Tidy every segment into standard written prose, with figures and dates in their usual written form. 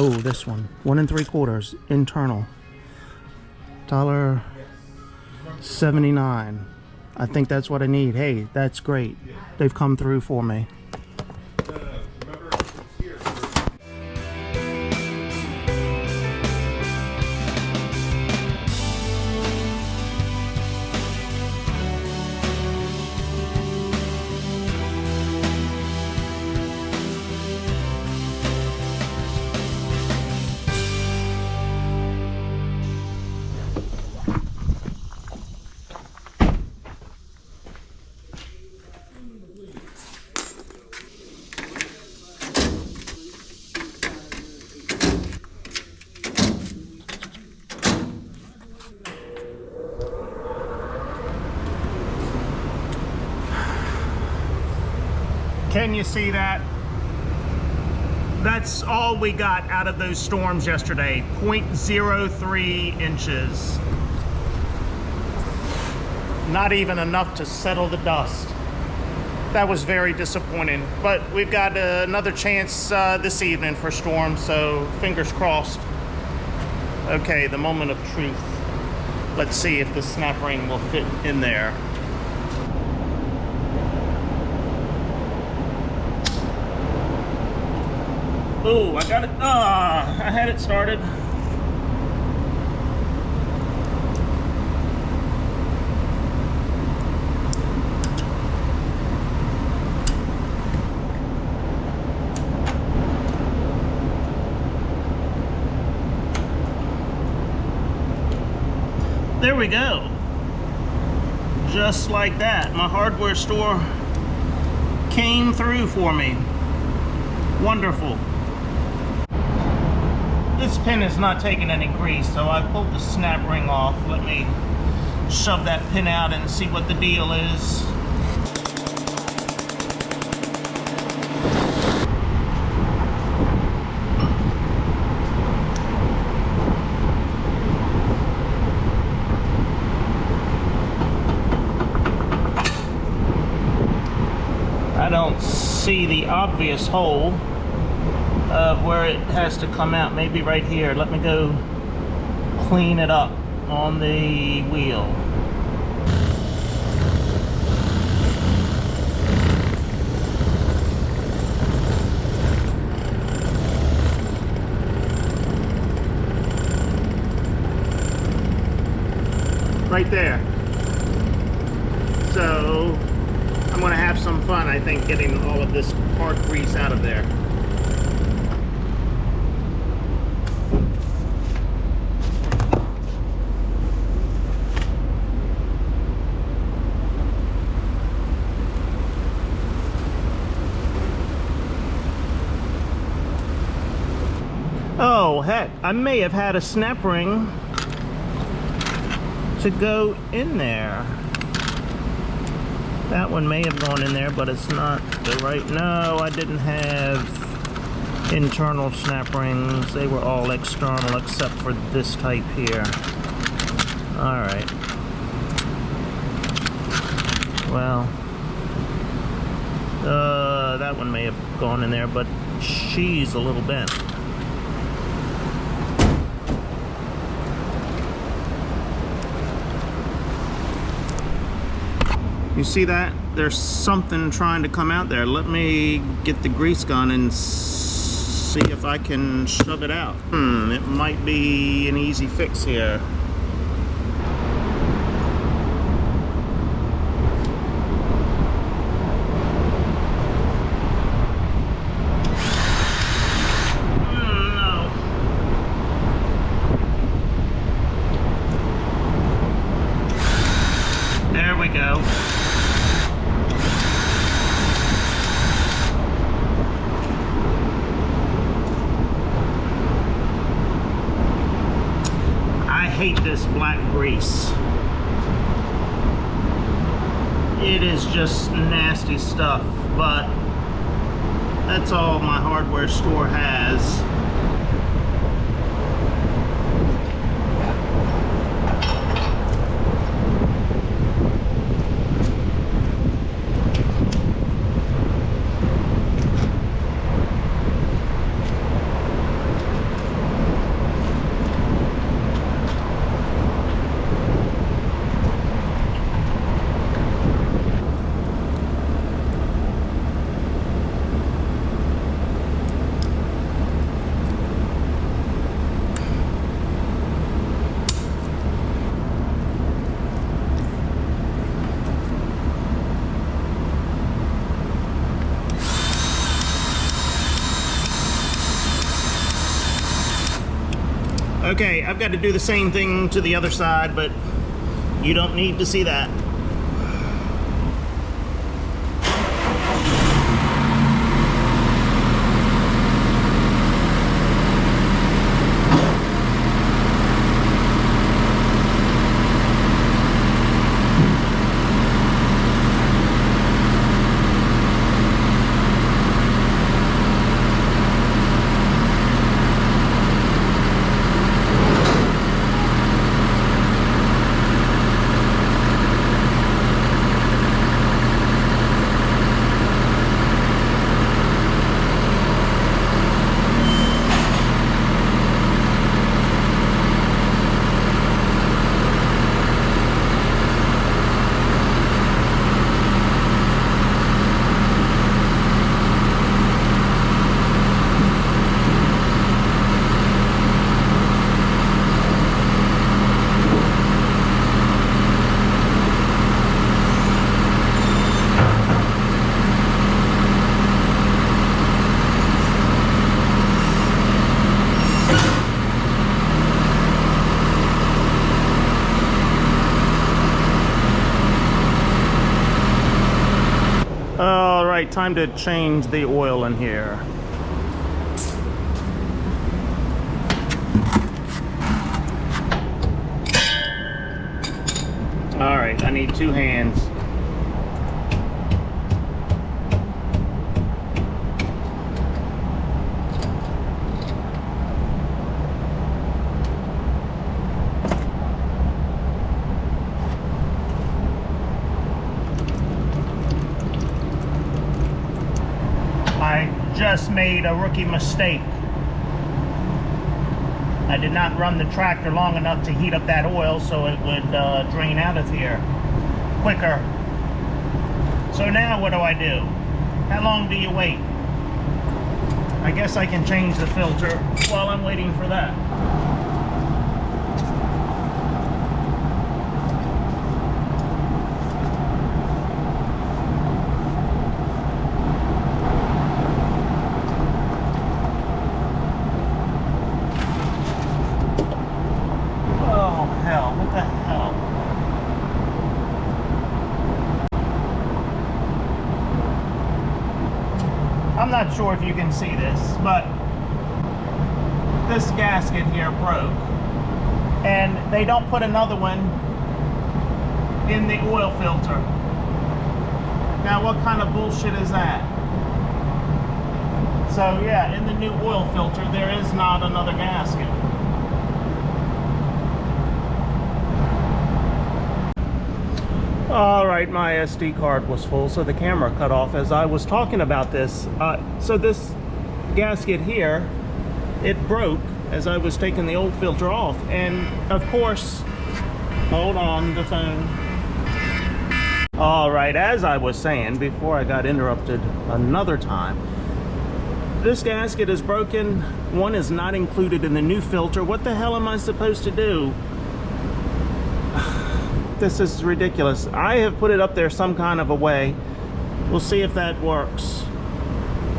Oh, this one. 1 3/4 internal. $1.79. I think that's what I need. Hey, that's great. They've come through for me. Can you see that? That's all we got out of those storms yesterday, 0.03 inches. Not even enough to settle the dust. That was very disappointing, but we've got another chance this evening for storms, so fingers crossed. Okay, the moment of truth. Let's see if the snap ring will fit in there. Oh, I got it. I had it started. There we go. Just like that. My hardware store came through for me. Wonderful. This pin is not taking any grease, so I pulled the snap ring off. Let me shove that pin out and see what the deal is. I don't see the obvious hole of where it has to come out. Maybe right here. Let me go clean it up on the wheel. Right there. So I'm going to have some fun, I think, getting all of this hard grease out of there. Oh, heck, I may have had a snap ring to go in there. That one may have gone in there, but it's not the right. No, I didn't have internal snap rings. They were all external except for this type here. All right. Well, that one may have gone in there, but she's a little bent. You see that? There's something trying to come out there. Let me get the grease gun and see if I can shove it out. It might be an easy fix here. No. There we go. I hate this black grease. It is just nasty stuff, but that's all my hardware store has. Okay, I've got to do the same thing to the other side, but you don't need to see that. All right, time to change the oil in here. All right, I need 2 hands. I just made a rookie mistake. I did not run the tractor long enough to heat up that oil so it would drain out of here quicker. So now what do I do? How long do you wait? I guess I can change the filter while I'm waiting for that. What the hell? I'm not sure if you can see this, but this gasket here broke, and they don't put another one in the oil filter. Now what kind of bullshit is that? So yeah, in the new oil filter there is not another gasket. All right, my SD card was full, so the camera cut off as I was talking about this. So this gasket here, it broke as I was taking the old filter off. And of course, hold on the phone. All right, as I was saying before I got interrupted another time, this gasket is broken. One is not included in the new filter. What the hell am I supposed to do? This is ridiculous. I have put it up there some kind of a way. We'll see if that works.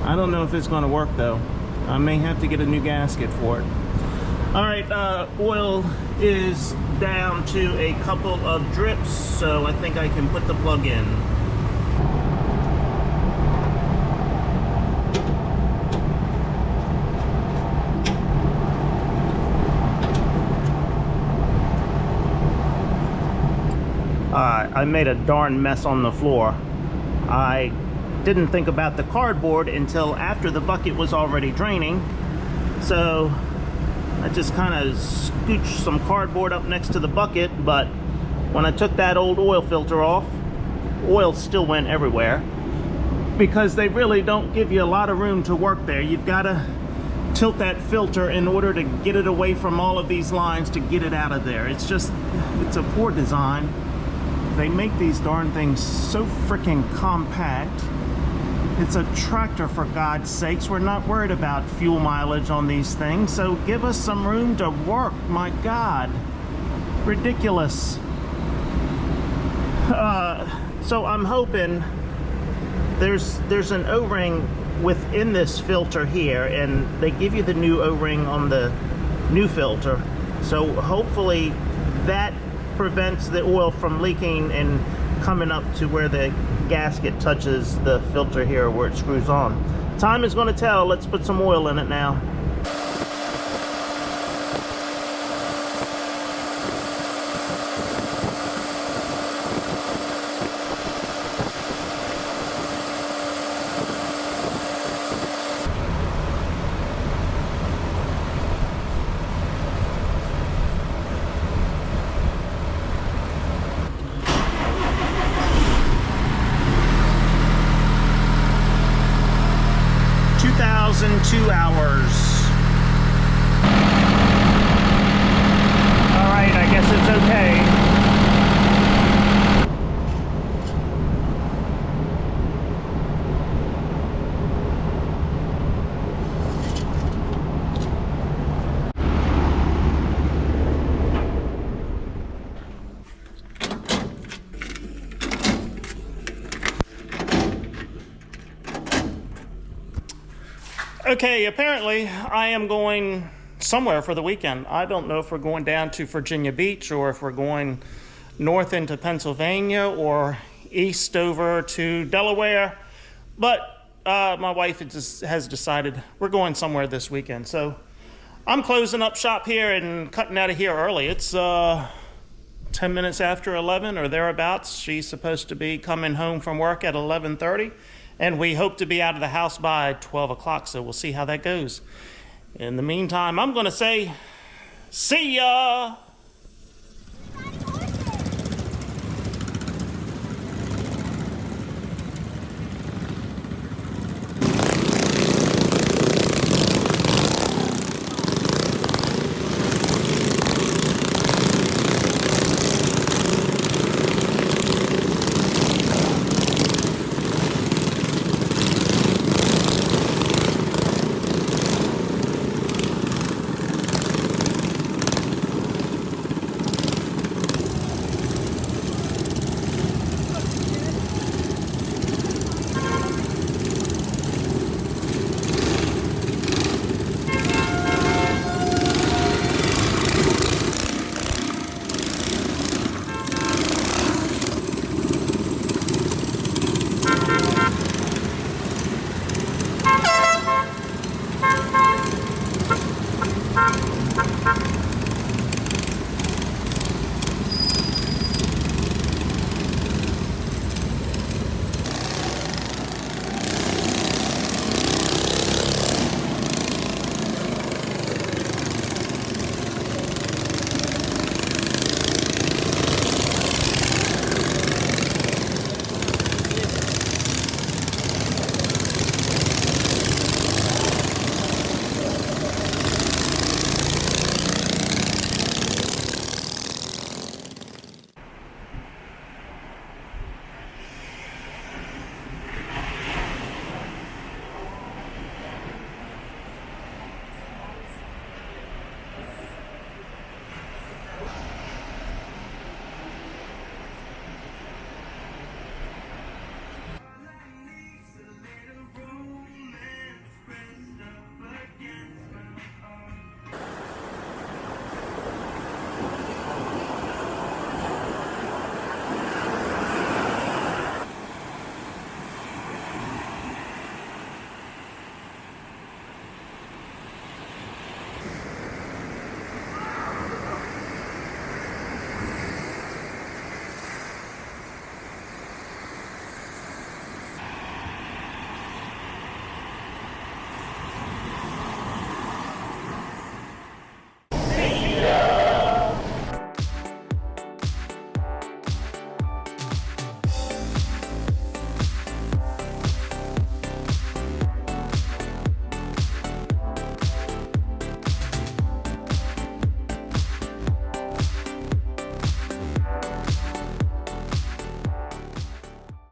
I don't know if it's going to work though. I may have to get a new gasket for it. All right, oil is down to a couple of drips, so I think I can put the plug in. I made a darn mess on the floor. I didn't think about the cardboard until after the bucket was already draining. So I just kind of scooched some cardboard up next to the bucket, but when I took that old oil filter off, oil still went everywhere because they really don't give you a lot of room to work there. You've got to tilt that filter in order to get it away from all of these lines to get it out of there. It's a poor design. They make these darn things so freaking compact. It's a tractor, for God's sakes. We're not worried about fuel mileage on these things, so give us some room to work. My God, ridiculous. So I'm hoping there's an O-ring within this filter here, and they give you the new O-ring on the new filter. So hopefully that prevents the oil from leaking and coming up to where the gasket touches the filter here where it screws on. Time is going to tell. Let's put some oil in it now. Two hours. All right, I guess it's okay. Okay, apparently I am going somewhere for the weekend. I don't know if we're going down to Virginia Beach or if we're going north into Pennsylvania or east over to Delaware. But my wife has decided we're going somewhere this weekend. So I'm closing up shop here and cutting out of here early. It's 10 minutes after 11 or thereabouts. She's supposed to be coming home from work at 11:30. And we hope to be out of the house by 12 o'clock, so we'll see how that goes. In the meantime, I'm going to say, see ya!